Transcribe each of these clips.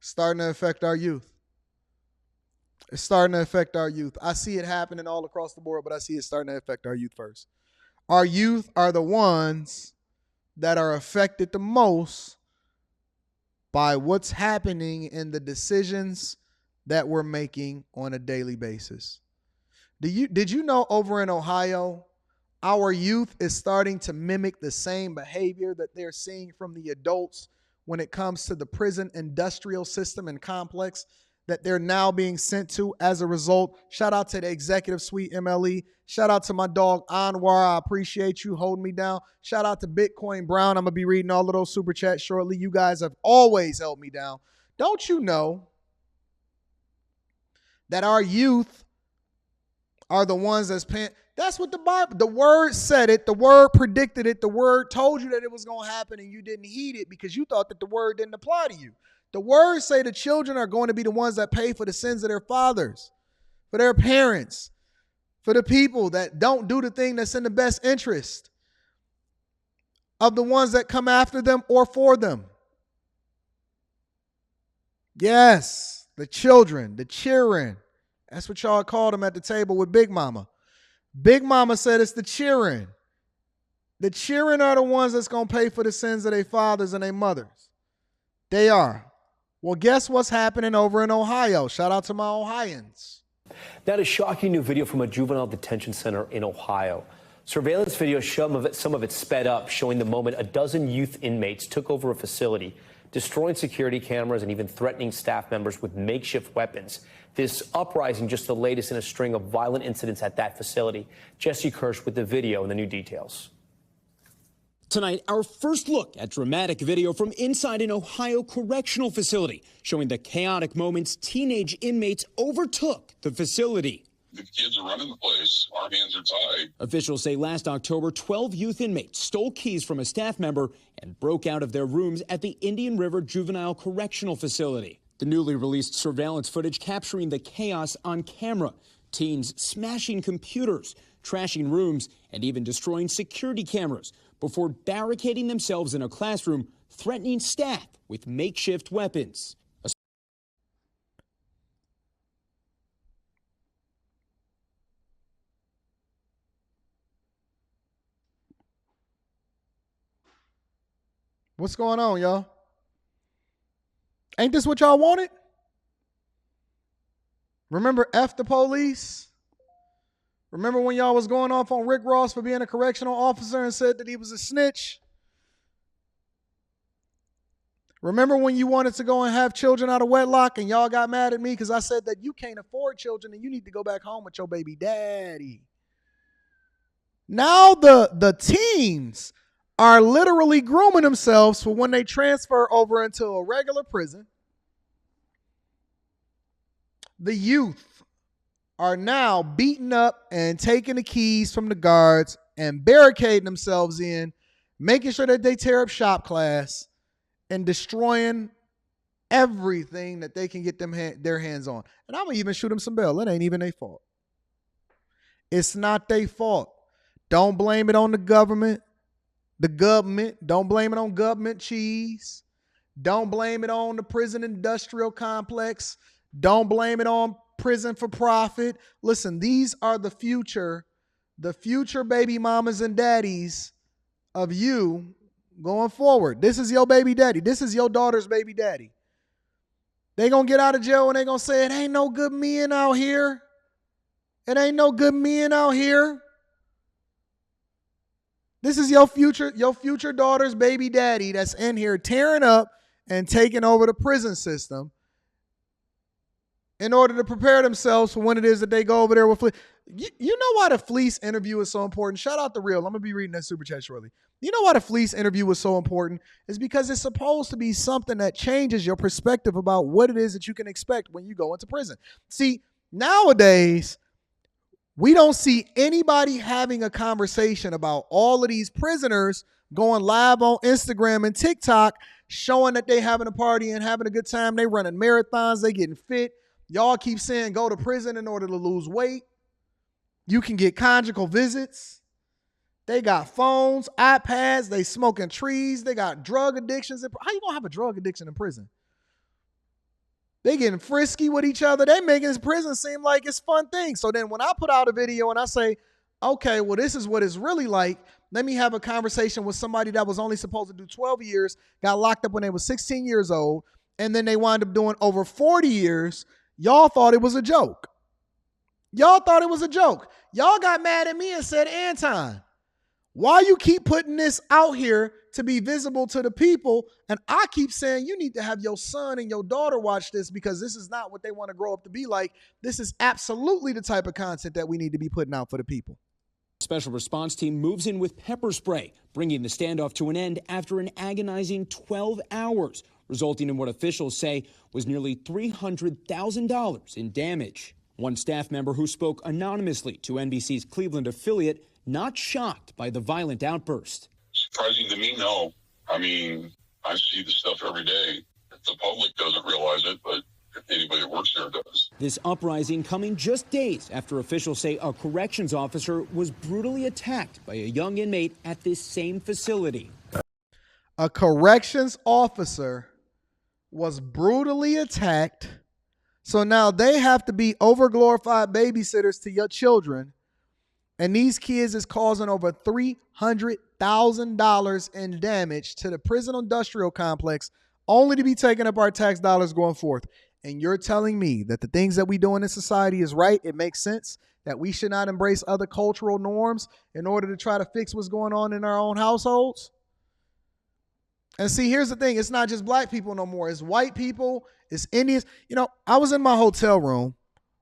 starting to affect our youth. It's starting to affect our youth. I see it happening all across the board, but I see it starting to affect our youth first. Our youth are the ones that are affected the most by what's happening in the decisions that we're making on a daily basis. Did you know over in Ohio, our youth is starting to mimic the same behavior that they're seeing from the adults when it comes to the prison industrial system and complex that they're now being sent to as a result? Shout out to the executive suite MLE. Shout out to my dog Anwar. I appreciate you holding me down. Shout out to Bitcoin Brown. I'm going to be reading all of those super chats shortly. You guys have always held me down. Don't you know that our youth are the ones that's paying? That's what the word said it. The word predicted it. The word told you that it was going to happen and you didn't heed it because you thought that the word didn't apply to you. The words say the children are going to be the ones that pay for the sins of their fathers, for their parents, for the people that don't do the thing that's in the best interest of the ones that come after them or for them. Yes, the children, the cheering. That's what y'all called them at the table with Big Mama. Big Mama said it's the cheering. The cheering are the ones that's going to pay for the sins of their fathers and their mothers. They are. Well, guess what's happening over in Ohio? Shout out to my Ohioans. That is shocking new video from a juvenile detention center in Ohio. Surveillance video, some of it sped up, showing the moment a dozen youth inmates took over a facility, destroying security cameras and even threatening staff members with makeshift weapons. This uprising just the latest in a string of violent incidents at that facility. Jesse Kirsch with the video and the new details. Tonight, our first look at dramatic video from inside an Ohio correctional facility, showing the chaotic moments teenage inmates overtook the facility. The kids are running the place. Our hands are tied. Officials say last October, 12 youth inmates stole keys from a staff member and broke out of their rooms at the Indian River Juvenile Correctional Facility. The newly released surveillance footage capturing the chaos on camera. Teens smashing computers, trashing rooms, and even destroying security cameras before barricading themselves in a classroom, threatening staff with makeshift weapons. What's going on, y'all? Ain't this what y'all wanted? Remember F the police? Remember when y'all was going off on Rick Ross for being a correctional officer and said that he was a snitch? Remember when you wanted to go and have children out of wedlock and y'all got mad at me because I said that you can't afford children and you need to go back home with your baby daddy? Now the teens are literally grooming themselves for when they transfer over into a regular prison. The youth are now beating up and taking the keys from the guards and barricading themselves in, making sure that they tear up shop class and destroying everything that they can get their hands on. And I'm going to even shoot them some bail. It ain't even their fault. It's not their fault. Don't blame it on the government. Don't blame it on government cheese. Don't blame it on the prison industrial complex. Don't blame it on prison for profit. Listen, these are the future baby mamas and daddies of you going forward. This is your baby daddy. This is your daughter's baby daddy. They gonna get out of jail and they gonna say, it ain't no good men out here. It ain't no good men out here. This is your future daughter's baby daddy that's in here tearing up and taking over the prison system in order to prepare themselves for when it is that they go over there with fleece. You know why the fleece interview is so important? Shout out to Real. I'm going to be reading that super chat shortly. You know why the fleece interview was so important? Is because it's supposed to be something that changes your perspective about what it is that you can expect when you go into prison. See, nowadays, we don't see anybody having a conversation about all of these prisoners going live on Instagram and TikTok, showing that they having a party and having a good time. They running marathons. They getting fit. Y'all keep saying go to prison in order to lose weight. You can get conjugal visits. They got phones, iPads. They smoking trees. They got drug addictions. How you gonna have a drug addiction in prison? They getting frisky with each other. They making this prison seem like it's fun thing. So then when I put out a video and I say, okay, well, this is what it's really like. Let me have a conversation with somebody that was only supposed to do 12 years, got locked up when they were 16 years old, and then they wound up doing over 40 years. Y'all thought it was a joke. Y'all thought it was a joke. Y'all got mad at me and said, Anton, why you keep putting this out here to be visible to the people? And I keep saying you need to have your son and your daughter watch this because this is not what they want to grow up to be like. This is absolutely the type of content that we need to be putting out for the people. Special response team moves in with pepper spray, bringing the standoff to an end after an agonizing 12 hours, resulting in what officials say was nearly $300,000 in damage. One staff member who spoke anonymously to NBC's Cleveland affiliate not shocked by the violent outburst. Surprising to me, no. I mean, I see the stuff every day. The public doesn't realize it, but anybody that works there does. This uprising coming just days after officials say a corrections officer was brutally attacked by a young inmate at this same facility. A corrections officer was brutally attacked. So now they have to be overglorified babysitters to your children. And these kids is causing over $300,000 in damage to the prison industrial complex, only to be taking up our tax dollars going forth. And you're telling me that the things that we do in this society is right? It makes sense that we should not embrace other cultural norms in order to try to fix what's going on in our own households? And see, here's the thing. It's not just black people no more. It's white people. It's Indians. You know, I was in my hotel room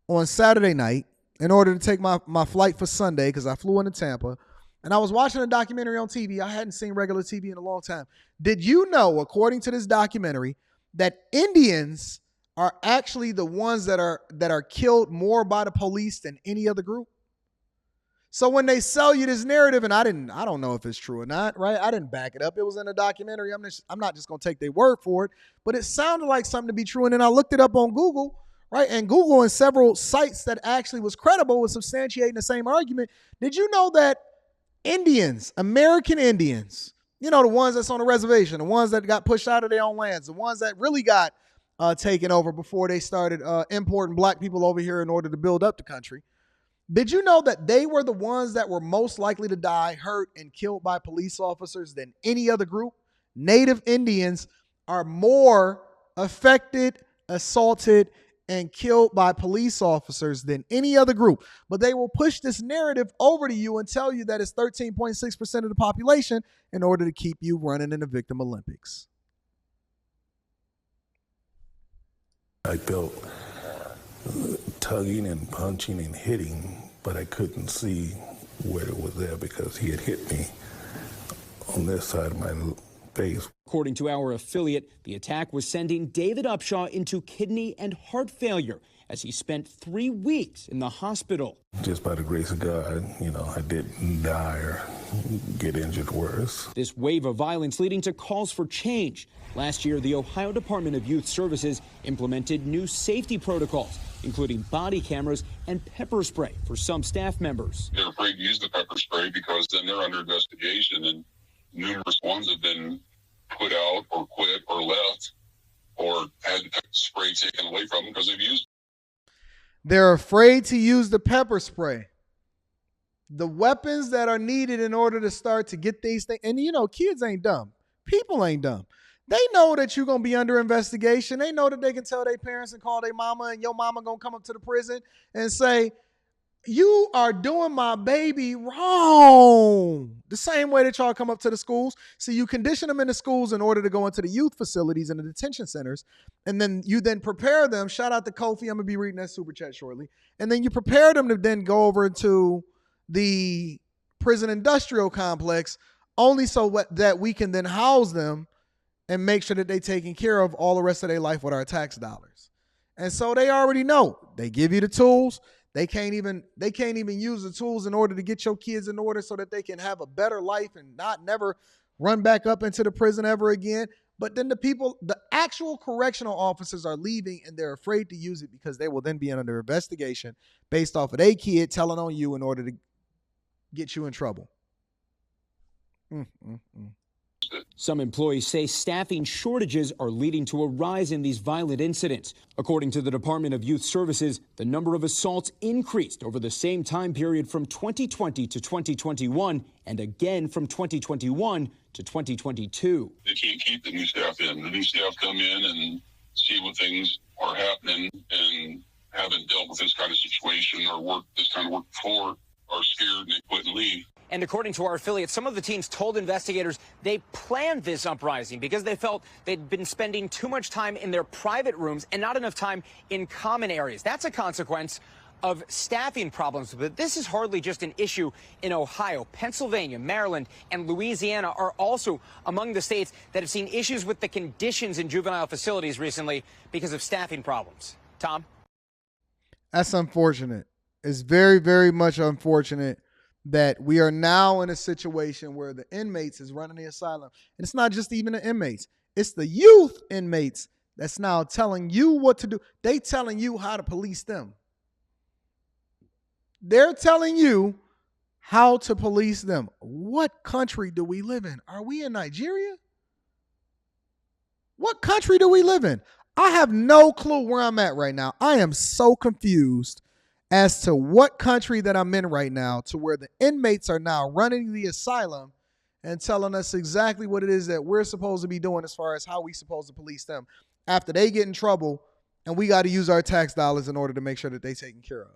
on Saturday night in order to take my flight for Sunday because I flew into Tampa. And I was watching a documentary on TV. I hadn't seen regular TV in a long time. Did you know, according to this documentary, that Indians are actually the ones that are killed more by the police than any other group? So when they sell you this narrative, and I don't know if it's true or not, right? I didn't back it up. It was in a documentary. I'm not just going to take their word for it, but it sounded like something to be true. And then I looked it up on Google, right? And Google and several sites that actually was credible was substantiating the same argument. Did you know that Indians, American Indians, you know, the ones that's on the reservation, the ones that got pushed out of their own lands, the ones that really got taken over before they started importing black people over here in order to build up the country. Did you know that they were the ones that were most likely to die, hurt, and killed by police officers than any other group? Native Indians are more affected, assaulted, and killed by police officers than any other group. But they will push this narrative over to you and tell you that it's 13.6% of the population in order to keep you running in the Victim Olympics. I felt tugging and punching and hitting, but I couldn't see where it was there because he had hit me on this side of my face. According to our affiliate, the attack was sending David Upshaw into kidney and heart failure as he spent 3 weeks in the hospital. Just by the grace of God, you know, I didn't die or get injured worse. This wave of violence leading to calls for change. Last year, the Ohio Department of Youth Services implemented new safety protocols, including body cameras and pepper spray for some staff members. They're afraid to use the pepper spray because then they're under investigation, and numerous ones have been put out or quit or left or had the pepper spray taken away from them because they've used it. They're afraid to use the pepper spray. The weapons that are needed in order to start to get these things. And, you know, kids ain't dumb. People ain't dumb. They know that you're going to be under investigation. They know that they can tell their parents and call their mama, and your mama going to come up to the prison and say, you are doing my baby wrong. The same way that y'all come up to the schools. So you condition them in the schools in order to go into the youth facilities and the detention centers. And then you then prepare them. Shout out to Kofi. I'm going to be reading that super chat shortly. And then you prepare them to then go over to the prison industrial complex only so that we can then house them and make sure that they're taking care of all the rest of their life with our tax dollars. And so they already know. They give you the tools. They can't even use the tools in order to get your kids in order so that they can have a better life and not never run back up into the prison ever again. But then the actual correctional officers are leaving and they're afraid to use it because they will then be under investigation based off of their kid telling on you in order to get you in trouble. It it. Some employees say staffing shortages are leading to a rise in these violent incidents. According to the Department of Youth Services, the number of assaults increased over the same time period from 2020 to 2021 and again from 2021 to 2022. They can't keep the new staff in. The new staff come in and see what things are happening and haven't dealt with this kind of situation or worked this kind of work before, are scared and they quit and leave. And according to our affiliate, some of the teens told investigators they planned this uprising because they felt they'd been spending too much time in their private rooms and not enough time in common areas. That's a consequence of staffing problems. But this is hardly just an issue in Ohio. Pennsylvania, Maryland, and Louisiana are also among the states that have seen issues with the conditions in juvenile facilities recently because of staffing problems. Tom? That's unfortunate. It's very, very much unfortunate that we are now in a situation where the inmates is running the asylum. And it's not just even the inmates. It's the youth inmates that's now telling you what to do. They telling you how to police them. They're telling you how to police them. What country do we live in? Are we in Nigeria? What country do we live in? I have no clue where I'm at right now. I am so confused as to what country that I'm in right now, to where the inmates are now running the asylum and telling us exactly what it is that we're supposed to be doing as far as how we supposed to police them after they get in trouble and we got to use our tax dollars in order to make sure that they taken care of.